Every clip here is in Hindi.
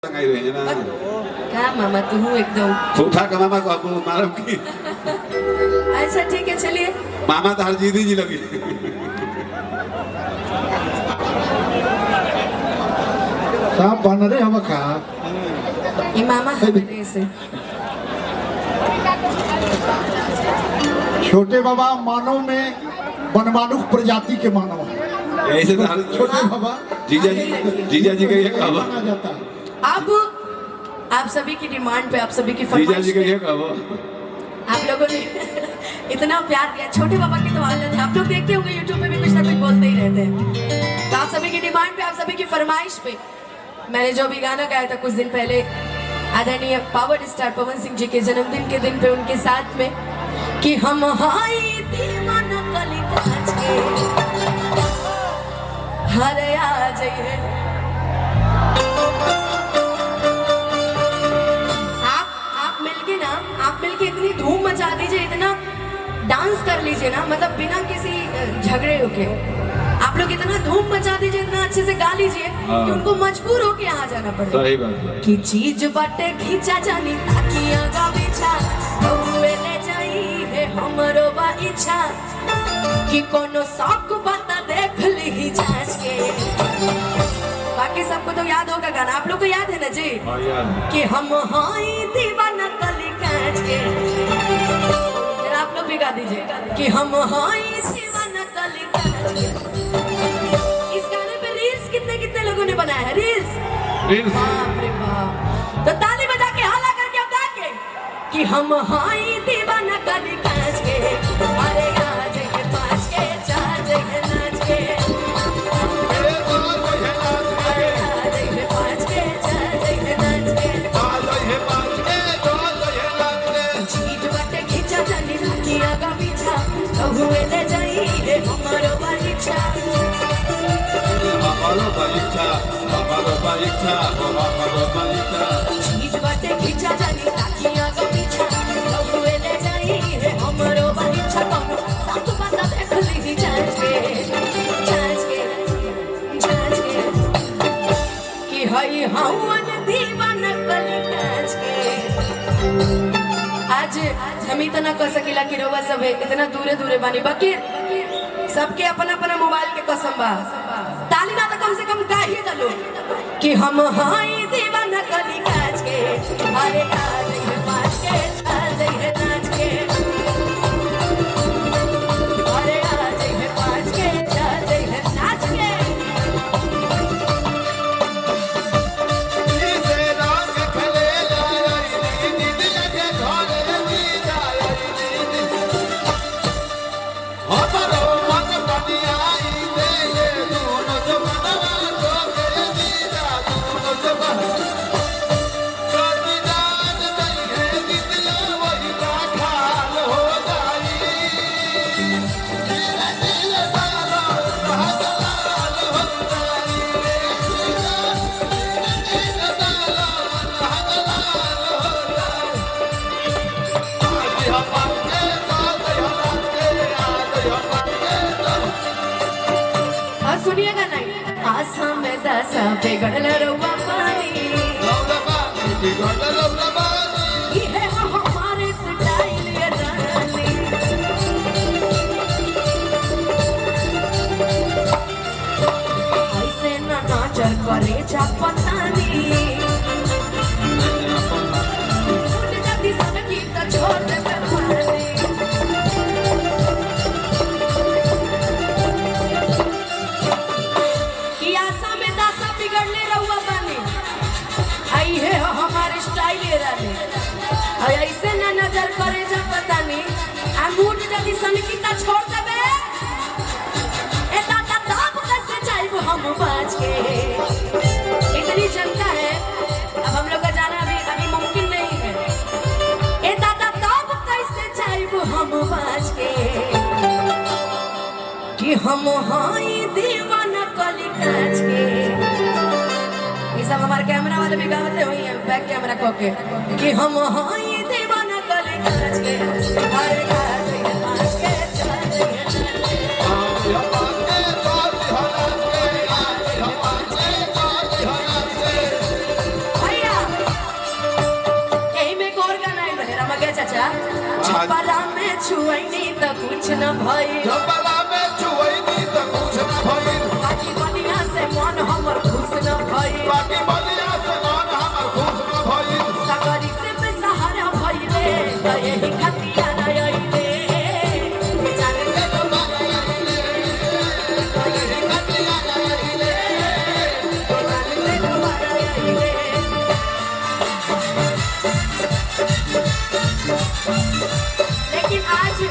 ngày rồi nha na. क्या मामा तू हूँ एकदम। झूठा का मामा को आपको मालूम की अच्छा ठीक है चलिए। मामा तो हर जीदी जी लगी। साहब बन रहे हम खा ये मामा हमारे से छोटे बाबा मानव में बनमानुख प्रजाति के मानव है। ऐसे तो छोटे बाबा जीजा जी का ये कहा माना जाता है। अब आप सभी की डिमांड पे, आप सभी की जीजा फरमाइश जी का पे ये कहा आप लोगों ने इतना प्यार दिया। छोटे बाबा की तो आदत है, आप लोग देखते होंगे यूट्यूब पे भी कुछ ना कुछ बोलते ही रहते हैं। तो आप सभी की डिमांड पे, आप सभी की फरमाइश पे मैंने जो भी गाना गाया था कुछ दिन पहले आदरणीय पावर स्टार पवन सिंह जी के जन्मदिन के दिन पे उनके साथ में कि हम हाय दीवाना कली कांच के हरे आ जाइए। आप मिलके इतनी धूम मचा दीजिए, इतना डांस कर लीजिए ना, मतलब बिना किसी झगड़े होके आप लोग इतना धूम मचा दीजिए, इतना अच्छे से गा लीजिए कि उनको मजबूर होके यहाँ जाना पड़े। सही बात है कि चीज बटे खींचा जानी ताकि आगा बिछा बहुए ले जाई है हमरो बा इच्छा कि कोनो शौक बता देख ली जांच के। बाकी सबको तो याद होगा गाना, आप लोग को याद है ना जी कि हम हाय दीवाना कली कांच के। जरा आप लोग भी गा दीजिए कि हम हाय दीवाना कली कांच के। इस गाने पे रील्स कितने कितने लोगों ने बनाया है रील्स। बाप रे बाप। तो ताली बजा के हाला करके अब गा के कि हम हाय दीवाना कली कांच के अरे आज के पाँच के चार जगह नाच के हुए ले जाई रे हमारो बाइच्छा चीज बाटे खींचा जानी ताकि आगा पीछा हुए ले जाई रे हमारो बाइच्छा कोनो साथ पता देख ली जांच के कि हई हवन दीवाना कली कांच के। आज हम इतना कह सकीला कि रउआ सब इतना दूरे दूरे बानी, बाकी सबके अपना अपना मोबाइल के कसम बा। ताली ना तो कम से कम गाइए दलो कि हम हाय दीवाना कली कांच के अरे आज है पाँच के आज है नाच के अरे आज है पाँच के आज है नाच के। सुनिएगा नहीं आसा में दसा बिगड़ल रउआ पानी ये है हमारे स्टाइल ये रानी ऐसे ना नाचर करे जा पतानी जल्दी सब की तो छोड़ दे पानी हमारे स्टाइल ऐसे ना नजर करे जब पता नहीं अंगूठ जल्दी सनकीता छोड़ देबे ए दादा तब कैसे जाइब हम बाज के। इतनी जनता है, अब हम लोग का जाना अभी मुमकिन नहीं है। ए दादा तब कैसे जाइब हम बाज के कि हम हाय दीवाना कली कांच के। सब हमारे कैमरा वाले भी गावते हुई हैं बैक कैमरा को के कि हम हाय दीवाना कली कांच के अरे आज है पाँच के चार जगह नाच के छपरा में छुअनी त कुछ न भइल जबला में छुईनी तो कुछ न भइल बाकी बनिया से मन हमर खुश न भइल बाकी बलिया से मन हमर खुश न भइल सगरी से बेसहारा भइले त यही खतिया न आइले जाने के तो बाइले त यही खतिया न आइले जाने के तो बाइले लेकिन आज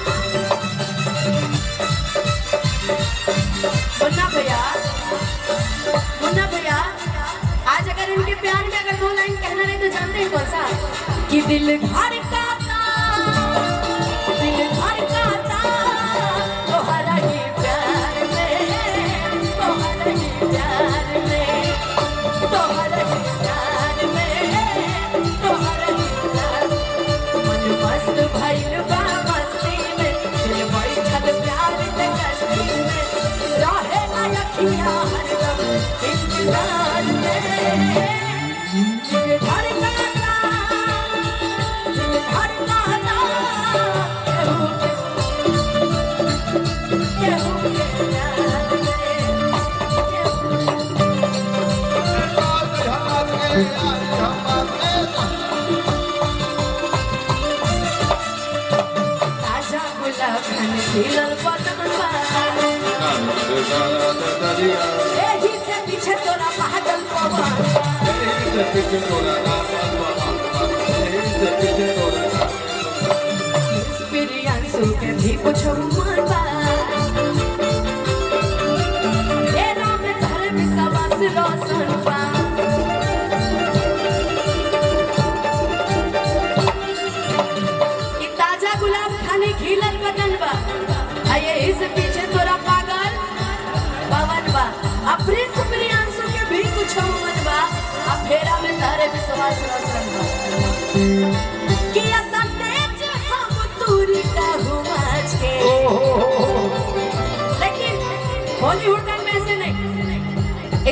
मुन्ना भैया आज अगर इनके प्यार में अगर 2 लाइन कहना रहे तो जानते हैं कौन सा कि दिल धड़काता तोहरा ही प्यार में तोहरा ही प्यार में तोहरा ही प्यार में तोहरा ही प्यार मन मस्त भइल बा मस्ती में दिल बैठल प्यार के कस्ती में रहे ना अखियाँ हरदम इंतजार में दिल धड़काता केहू के प्यार ताजा गुलाब खन खिलल पतंगवा एही से पीछे तोरा पागल पवन प्रियांशु के भी कुछ मनवा तेरा में धर विश्वास रोशन बा कि ताजा गुलाब खाने खिलल बदन बा आये इस पीछे तोरा पागल पवन बा प्रिंस प्रियांशु के भी कुछ मन बा फेरा में तारे विश्वास रोशन बा कि ऐसा तेज हम दूरी का घुमाच के लेकिन बॉलीवुड गाने में ऐसे नहीं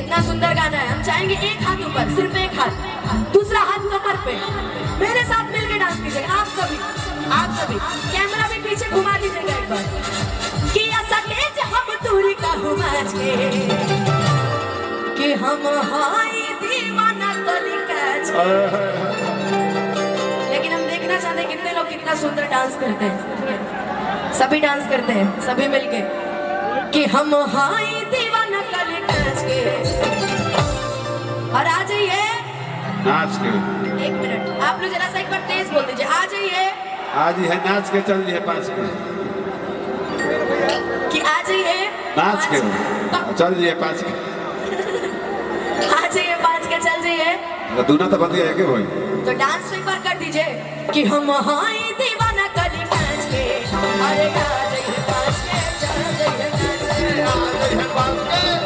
इतना सुंदर गाना है हम चाहेंगे एक हाथ ऊपर सिर्फ एक हाथ दूसरा हाथ कमर पे मेरे साथ मिलकर डांस कीजिएगा आप सभी कैमरा भी पीछे घुमा दीजिएगा एक बार कि ऐसा तेज हम दूरी का घुमाच के कि हम हाय दीवाना गली काच लेकिन हम देखना चाहते हैं कितने लोग कितना सुंदर डांस करते हैं सभी डांस करते हैं सभी मिलके कि हम हाय दीवाना गली काच के और आ जाइए नाच के 1 मिनट आप लोग जरा सा एक बार तेज बोल दीजिए आ जाइए आज है नाच के चल रही 5 के कि आ जाइए नाच के चल रही 5 के आ जाइए 5 के चल जाइए दूना तो बंदी है के भाई तो डांस एक बार कर दीजिए कि हम हाय दीवाना गली काच के अरे आ जाइए 5 के चल जाइए 5 के